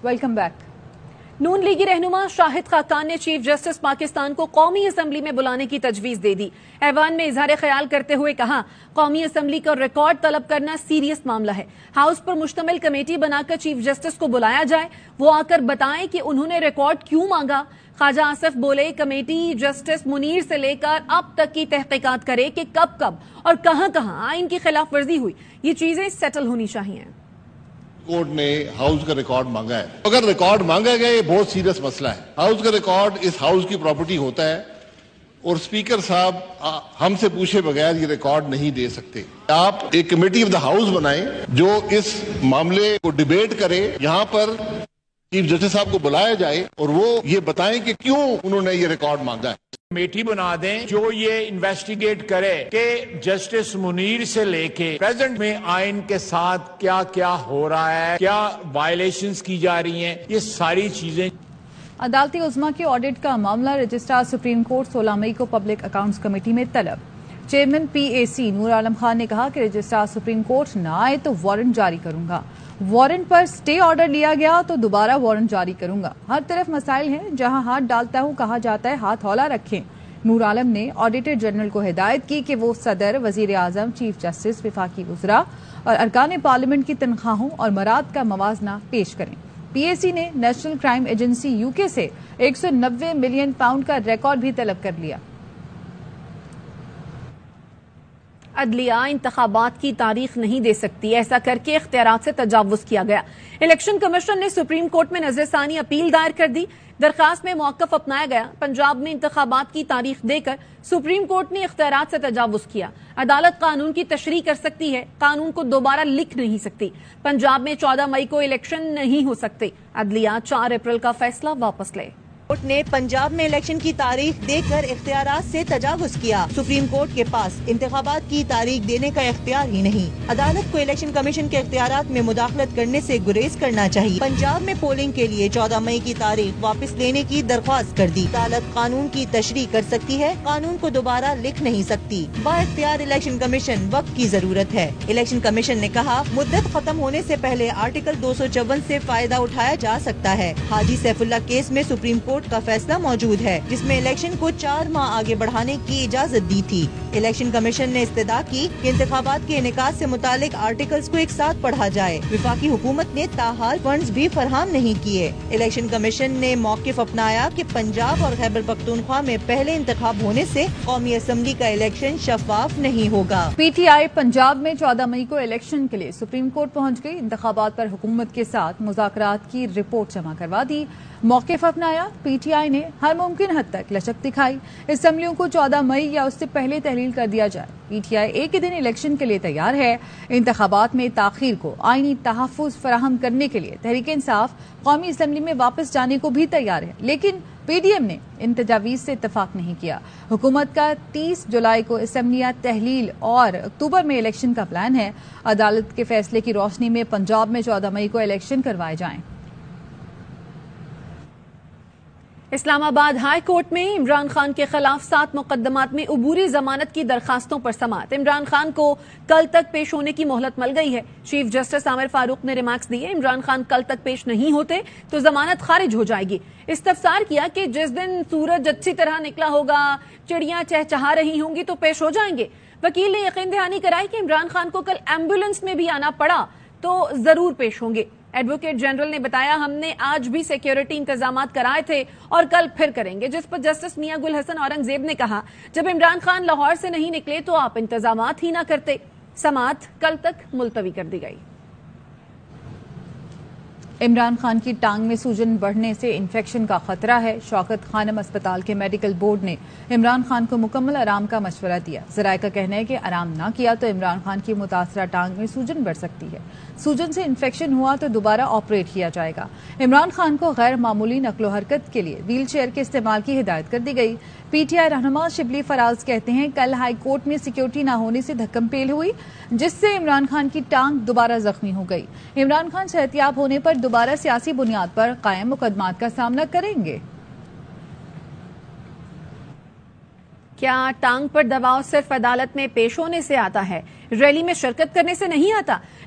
Welcome back. نون لیگی رہنما شاہد خاقان نے chief justice Pakistan کو قومی اسمبلی میں بلانے کی تجویز دے دی۔ ایوان میں اظہار خیال کرتے ہوئے کہا، قومی اسمبلی کا ریکارڈ طلب کرنا سیریس معاملہ ہے، ہاؤس پر مشتمل کمیٹی بنا کر چیف جسٹس کو بلایا جائے، وہ آ کر بتائیں کہ انہوں نے ریکارڈ کیوں مانگا۔ خواجہ آصف بولے، کمیٹی جسٹس منیر سے لے کر اب تک کی تحقیقات کرے کہ کب اور کہاں آئین کی خلاف ورزی ہوئی، یہ چیزیں سیٹل ہونی چاہیے۔ کورٹ نے ہاؤس کا ریکارڈ مانگا ہے، اگر ریکارڈ مانگا گیا یہ بہت سیریس مسئلہ ہے۔ ہاؤس کا ریکارڈ اس ہاؤس کی پراپرٹی ہوتا ہے اور اسپیکر صاحب ہم سے پوچھے بغیر یہ ریکارڈ نہیں دے سکتے۔ آپ ایک کمیٹی آف دا ہاؤس بنائیں جو اس معاملے کو ڈیبیٹ کرے، یہاں پر چیف جسٹس صاحب کو بلایا جائے اور وہ یہ بتائیں کہ کیوں انہوں نے یہ ریکارڈ مانگا ہے۔ کمیٹی بنا دیں جو یہ انویسٹیگیٹ کرے کہ جسٹس منیر سے لے کے پریزنٹ میں آئین کے ساتھ کیا کیا ہو رہا ہے، کیا وائلیشنز کی جا رہی ہیں، یہ ساری چیزیں۔ عدالتی عظمیٰ کے آڈٹ کا معاملہ رجسٹرار سپریم کورٹ 16 مئی کو پبلک اکاؤنٹس کمیٹی میں طلب۔ چیئرمین پی اے سی نور عالم خان نے کہا کہ رجسٹرار سپریم کورٹ نہ آئے تو وارنٹ جاری کروں گا، وارنٹ پر سٹے آرڈر لیا گیا تو دوبارہ وارنٹ جاری کروں گا۔ ہر طرف مسائل ہیں، جہاں ہاتھ ڈالتا ہوں کہا جاتا ہے ہاتھ ہولا رکھیں۔ نور عالم نے آڈیٹر جنرل کو ہدایت کی کہ وہ صدر، وزیر اعظم، چیف جسٹس، وفاقی وزراء اور ارکان پارلیمنٹ کی تنخواہوں اور مراد کا موازنہ پیش کریں۔ پی اے سی نے نیشنل کرائم ایجنسی یو کے سے 190 ملین پاؤنڈ کا ریکارڈ بھی طلب کر لیا۔ عدلیہ انتخابات کی تاریخ نہیں دے سکتی، ایسا کر کے اختیارات سے تجاوز کیا گیا۔ الیکشن کمیشن نے سپریم کورٹ میں نظر ثانی اپیل دائر کر دی، درخواست میں موقف اپنایا گیا۔ پنجاب میں انتخابات کی تاریخ دے کر سپریم کورٹ نے اختیارات سے تجاوز کیا۔ عدالت قانون کی تشریح کر سکتی ہے، قانون کو دوبارہ لکھ نہیں سکتی۔ پنجاب میں 14 مئی کو الیکشن نہیں ہو سکتے، عدلیہ 4 اپریل کا فیصلہ واپس لے۔ کورٹ نے پنجاب میں الیکشن کی تاریخ دے کر اختیارات سے تجاوز کیا۔ سپریم کورٹ کے پاس انتخابات کی تاریخ دینے کا اختیار ہی نہیں۔ عدالت کو الیکشن کمیشن کے اختیارات میں مداخلت کرنے سے گریز کرنا چاہیے۔ پنجاب میں پولنگ کے لیے 14 مئی کی تاریخ واپس لینے کی درخواست کر دی۔ عدالت قانون کی تشریح کر سکتی ہے، قانون کو دوبارہ لکھ نہیں سکتی۔ با اختیار الیکشن کمیشن وقت کی ضرورت ہے۔ الیکشن کمیشن نے کہا، مدت ختم ہونے سے پہلے آرٹیکل 254 سے فائدہ اٹھایا جا سکتا ہے۔ حاجی سیف اللہ کیس میں سپریم کورٹ کا فیصلہ موجود ہے، جس میں الیکشن کو 4 ماہ آگے بڑھانے کی اجازت دی تھی۔ الیکشن کمیشن نے استدعا کی کہ انتخابات کے انعقاد سے متعلق آرٹیکلز کو ایک ساتھ پڑھا جائے۔ وفاقی حکومت نے تاحال فنڈز بھی فراہم نہیں کیے۔ الیکشن کمیشن نے موقف اپنایا کہ پنجاب اور خیبر پختونخوا میں پہلے انتخاب ہونے سے قومی اسمبلی کا الیکشن شفاف نہیں ہوگا۔ پی ٹی آئی پنجاب میں 14 مئی کو الیکشن کے لیے سپریم کورٹ پہنچ گئی۔ انتخابات پر حکومت کے ساتھ مذاکرات کی رپورٹ جمع کروا دی، موقف اپنایا۔ پی ٹی آئی نے ہر ممکن حد تک لچک دکھائی، اسمبلیوں کو 14 مئی یا اس سے پہلے تحلیل کر دیا جائے۔ پی ٹی آئی ایک ہی دن الیکشن کے لیے تیار ہے۔ انتخابات میں تاخیر کو آئینی تحفظ فراہم کرنے کے لیے تحریک انصاف قومی اسمبلی میں واپس جانے کو بھی تیار ہے، لیکن پی ڈی ایم نے ان تجاویز سے اتفاق نہیں کیا۔ حکومت کا 30 جولائی کو اسمبلیاں تحلیل اور اکتوبر میں الیکشن کا پلان ہے۔ عدالت کے فیصلے کی روشنی میں پنجاب میں 14 مئی کو الیکشن کروائے جائیں۔ اسلام آباد ہائی کورٹ میں عمران خان کے خلاف 7 مقدمات میں عبوری ضمانت کی درخواستوں پر سماعت۔ عمران خان کو کل تک پیش ہونے کی مہلت مل گئی ہے۔ چیف جسٹس عامر فاروق نے ریمارکس دیے، عمران خان کل تک پیش نہیں ہوتے تو ضمانت خارج ہو جائے گی۔ استفسار کیا کہ جس دن سورج اچھی طرح نکلا ہوگا، چڑیاں چہچہا رہی ہوں گی تو پیش ہو جائیں گے۔ وکیل نے یقین دہانی کرائی کہ عمران خان کو کل ایمبولینس میں بھی آنا پڑا تو ضرور پیش ہوں گے۔ ایڈوکیٹ جنرل نے بتایا، ہم نے آج بھی سیکیورٹی انتظامات کرائے تھے اور کل پھر کریں گے، جس پر جسٹس میاں گل حسن اورنگزیب نے کہا، جب عمران خان لاہور سے نہیں نکلے تو آپ انتظامات ہی نہ کرتے۔ سماعت کل تک ملتوی کر دی گئی۔ عمران خان کی ٹانگ میں سوجن بڑھنے سے انفیکشن کا خطرہ ہے۔ شوکت خانم اسپتال کے میڈیکل بورڈ نے عمران خان کو مکمل آرام کا مشورہ دیا۔ ذرائع کا کہنا ہے کہ آرام نہ کیا تو عمران خان کی متاثرہ ٹانگ میں سوجن بڑھ سکتی ہے۔ سوجن سے انفیکشن ہوا تو دوبارہ آپریٹ کیا جائے گا۔ عمران خان کو غیر معمولی نقل و حرکت کے لیے ویل چیئر کے استعمال کی ہدایت کر دی گئی۔ پی ٹی آئی رہنما شبلی فراز کہتے ہیں، کل ہائی کورٹ میں سیکیورٹی نہ ہونے سے دھکم پیل ہوئی، جس سے عمران خان کی ٹانگ دوبارہ زخمی ہو گئی۔ عمران خان صحتیاب ہونے پر دوبارہ سیاسی بنیاد پر قائم مقدمات کا سامنا کریں گے۔ کیا ٹانگ پر دباؤ صرف عدالت میں پیش ہونے سے آتا ہے، ریلی میں شرکت کرنے سے نہیں آتا؟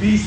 20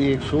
100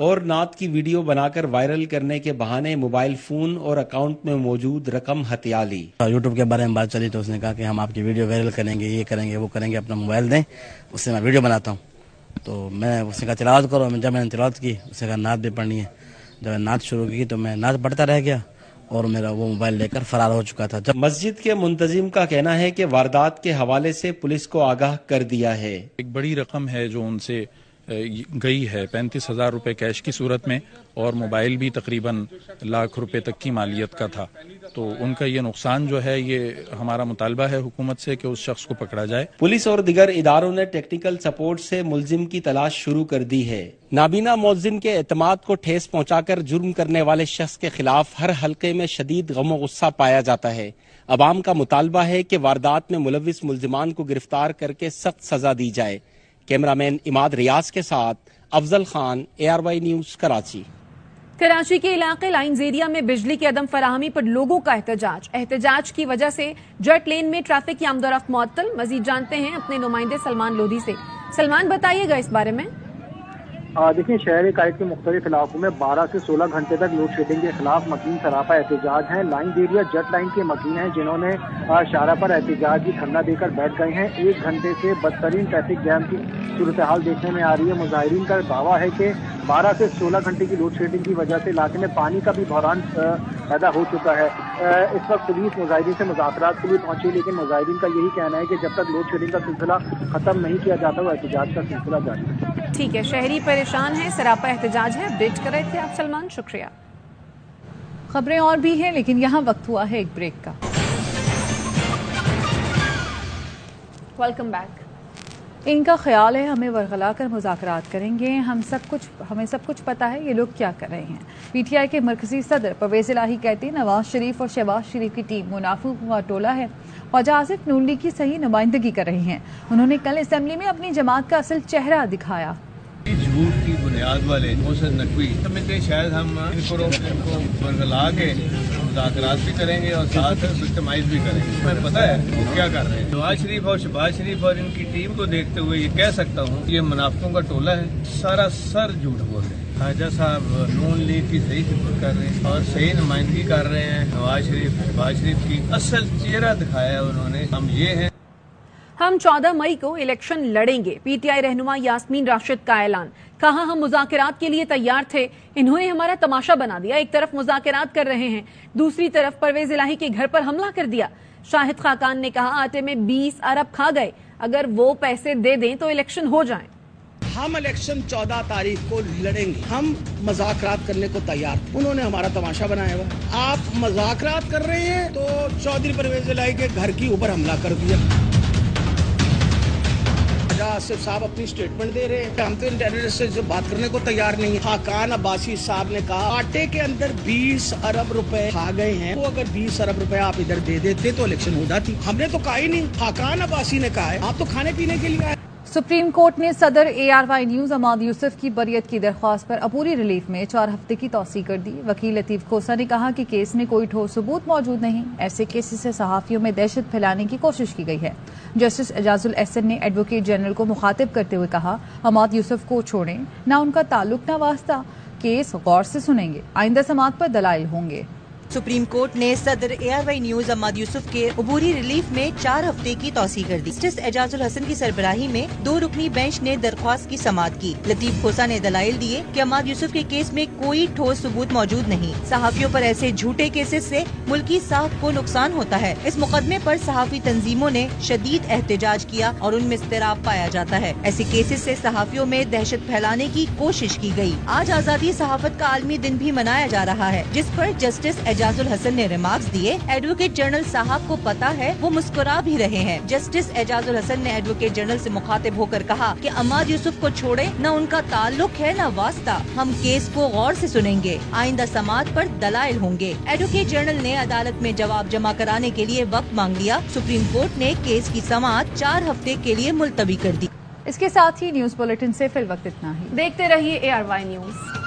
اور نعت کی ویڈیو بنا کر وائرل کرنے کے بہانے موبائل فون اور اکاؤنٹ میں موجود رقم ہتھیا لی۔ یوٹیوب کے بارے میں بات چلی تو اس نے کہا کہ ہم آپ کی ویڈیو وائرل کریں گے، یہ کریں گے، وہ کریں گے، اپنا موبائل دیں، اس سے میں ویڈیو بناتا ہوں۔ تو میں اس نے کہا تلاوت کرو، جب میں نے تلاوت کی اس نے کہا نعت بھی پڑھنی ہے۔ جب میں نعت شروع کی تو میں نعت پڑھتا رہ گیا اور میرا وہ موبائل لے کر فرار ہو چکا تھا۔ مسجد کے منتظم کا کہنا ہے کہ واردات کے حوالے سے پولیس کو آگاہ کر دیا ہے۔ ایک بڑی رقم ہے جو ان سے گئی ہے، 35,000 روپے کیش کی صورت میں، اور موبائل بھی تقریباً لاکھ روپے تک کی مالیت کا تھا۔ تو ان کا یہ نقصان جو ہے، یہ ہمارا مطالبہ ہے حکومت سے کہ اس شخص کو پکڑا جائے۔ پولیس اور دیگر اداروں نے ٹیکنیکل سپورٹ سے ملزم کی تلاش شروع کر دی ہے۔ نابینا مؤذن کے اعتماد کو ٹھیس پہنچا کر جرم کرنے والے شخص کے خلاف ہر حلقے میں شدید غم و غصہ پایا جاتا ہے۔ عوام کا مطالبہ ہے کہ واردات میں ملوث ملزمان کو گرفتار کر کے سخت سزا دی جائے۔ کیمرامین اماد ریاض کے ساتھ افضل خان، ARY نیوز، کراچی۔ کراچی کے علاقے لائنز ایریا میں بجلی کی عدم فراہمی پر لوگوں کا احتجاج کی وجہ سے جٹ لین میں ٹریفک کی آمد و رفت معطل۔ مزید جانتے ہیں اپنے نمائندے سلمان لودھی سے۔ سلمان، بتائیے گا اس بارے میں۔ دیکھیں، شہر قائد کے مختلف علاقوں میں 12 سے 16 گھنٹے تک لوڈ شیڈنگ کے خلاف مکین سراپا احتجاج ہیں۔ لائنز ایریا جٹ لائن کے مکین ہیں جنہوں نے شارہ پر احتجاج کی دھرنا دے کر بیٹھ گئے ہیں۔ 1 گھنٹے سے بدترین ٹریفک جام کی صورتحال دیکھنے میں آ رہی ہے۔ مظاہرین کا دعویٰ ہے کہ 12 سے 16 گھنٹے کی لوڈ شیڈنگ کی وجہ سے علاقے میں پانی کا بھی بحران پیدا ہو چکا ہے۔ اس وقت پولیس مظاہرین سے مذاکرات کے لیے پہنچی، لیکن مظاہرین کا یہی کہنا ہے کہ جب تک لوڈ شیڈنگ کا سلسلہ ختم نہیں کیا جاتا وہ احتجاج کا سلسلہ جاری ہے۔ ٹھیک ہے، شہری پریشان ہیں، سراپا احتجاج ہے۔ اپڈیٹ کر رہے تھے آپ سلمان، شکریہ۔ خبریں اور بھی ہیں لیکن یہاں وقت ہوا ہے ایک بریک کا۔ Welcome back. ان کا خیال ہے ہمیں ورغلا کر مذاکرات کریں گے، ہمیں سب کچھ پتا ہے یہ لوگ کیا کر رہے ہیں۔ PTI کے مرکزی صدر پرویز الہی کہتے ہیں نواز شریف اور شہباز شریف کی ٹیم منافقوں کا ٹولہ ہے۔ خواجہ آصف نون لیگ کی صحیح نمائندگی کر رہی ہیں۔ انہوں نے کل اسمبلی میں اپنی جماعت کا اصل چہرہ دکھایا۔ جھوٹ کی بنیاد والے محسن نقوی سمجھتے شاید ہم ان کو ورغلا کے مذاکرات بھی کریں گے اور ساتھ وکٹمائز بھی کریں گے۔ ہمیں پتہ ہے وہ کیا کر رہے ہیں۔ نواز شریف اور شہباز شریف اور ان کی ٹیم کو دیکھتے ہوئے یہ کہہ سکتا ہوں کہ یہ منافقوں کا ٹولہ ہے، سارا سر جھوٹ بول رہے ہیں۔ خواجہ صاحب نون لیگ کی صحیح خدمت کر رہے ہیں اور صحیح نمائندگی کر رہے ہیں۔ نواز شریف شہباز شریف کی اصل چہرہ دکھایا ہے انہوں نے۔ ہم یہ ہیں، ہم 14 مئی کو الیکشن لڑیں گے، PTI رہنما یاسمین راشد کا اعلان۔ کہا ہم مذاکرات کے لیے تیار تھے، انہوں نے ہمارا تماشا بنا دیا۔ ایک طرف مذاکرات کر رہے ہیں، دوسری طرف پرویز الہی کے گھر پر حملہ کر دیا۔ شاہد خاقان نے کہا آٹے میں 20 ارب کھا گئے، اگر وہ پیسے دے دیں تو الیکشن ہو جائیں۔ ہم الیکشن 14 تاریخ کو لڑیں گے، ہم مذاکرات کرنے کو تیار تھے، انہوں نے ہمارا تماشا بنایا ہوا۔ آپ مذاکرات کر رہے ہیں تو چودھری پرویز الہی کے گھر کے اوپر حملہ کر دیا۔ آصف صاحب اپنی سٹیٹمنٹ دے رہے ہیں ہم تو ٹیررسٹ سے بات کرنے کو تیار نہیں۔ خاقان عباسی صاحب نے کہا آٹے کے اندر 20 ارب روپے کھا گئے ہیں، وہ اگر 20 ارب روپے آپ ادھر دے دیتے تو الیکشن ہو جاتی۔ ہم نے تو کہا ہی نہیں، خاقان عباسی نے کہا ہے، آپ تو کھانے پینے کے لیے آئے۔ سپریم کورٹ نے صدر ARY نیوز عماد یوسف کی بریت کی درخواست پر عبوری ریلیف میں 4 ہفتے کی توسیع کر دی۔ وکیل لطیف کھوسا نے کہا کہ کیس میں کوئی ٹھوس ثبوت موجود نہیں، ایسے کیسز سے صحافیوں میں دہشت پھیلانے کی کوشش کی گئی ہے۔ جسٹس اعجاز الاحسن نے ایڈوکیٹ جنرل کو مخاطب کرتے ہوئے کہا عماد یوسف کو چھوڑیں، نہ ان کا تعلق نہ واسطہ، کیس غور سے سنیں گے، آئندہ سماعت پر دلائل ہوں گے۔ سپریم کورٹ نے صدر ARY نیوز عماد یوسف کے عبوری ریلیف میں 4 ہفتے کی توسیع کر دی۔ جسٹس اعجاز الحسن کی سربراہی میں 2 رکنی بینچ نے درخواست کی سماعت کی۔ لطیف کھوسا نے دلائل دیے کہ عماد یوسف کے کیس میں کوئی ٹھوس ثبوت موجود نہیں، صحافیوں پر ایسے جھوٹے کیسز سے ملکی ساکھ کو نقصان ہوتا ہے۔ اس مقدمے پر صحافی تنظیموں نے شدید احتجاج کیا اور ان میں اضطراب پایا جاتا ہے۔ ایسے کیسز سے صحافیوں میں دہشت پھیلانے کی کوشش کی گئی۔ آج آزادی صحافت کا عالمی دن بھی منایا جا رہا ہے، جس پر جسٹس اعجاز الحسن نے ریمارکس دیے۔ ایڈوکیٹ جنرل صاحب کو پتا ہے، وہ مسکرا بھی رہے ہیں۔ جسٹس اعجاز الحسن نے ایڈوکیٹ جنرل سے مخاطب ہو کر کہا کہ عماد یوسف کو چھوڑے، نہ ان کا تعلق ہے نہ واسطہ، ہم کیس کو غور سے سنیں گے، آئندہ سماعت پر دلائل ہوں گے۔ ایڈوکیٹ جنرل نے عدالت میں جواب جمع کرانے کے لیے وقت مانگ لیا۔ سپریم کورٹ نے کیس کی سماعت 4 ہفتے کے لیے ملتوی کر دی۔ اس کے ساتھ ہی نیوز بلیٹن سے فی الوقت اتنا ہی۔ دیکھتے رہیے ARY نیوز۔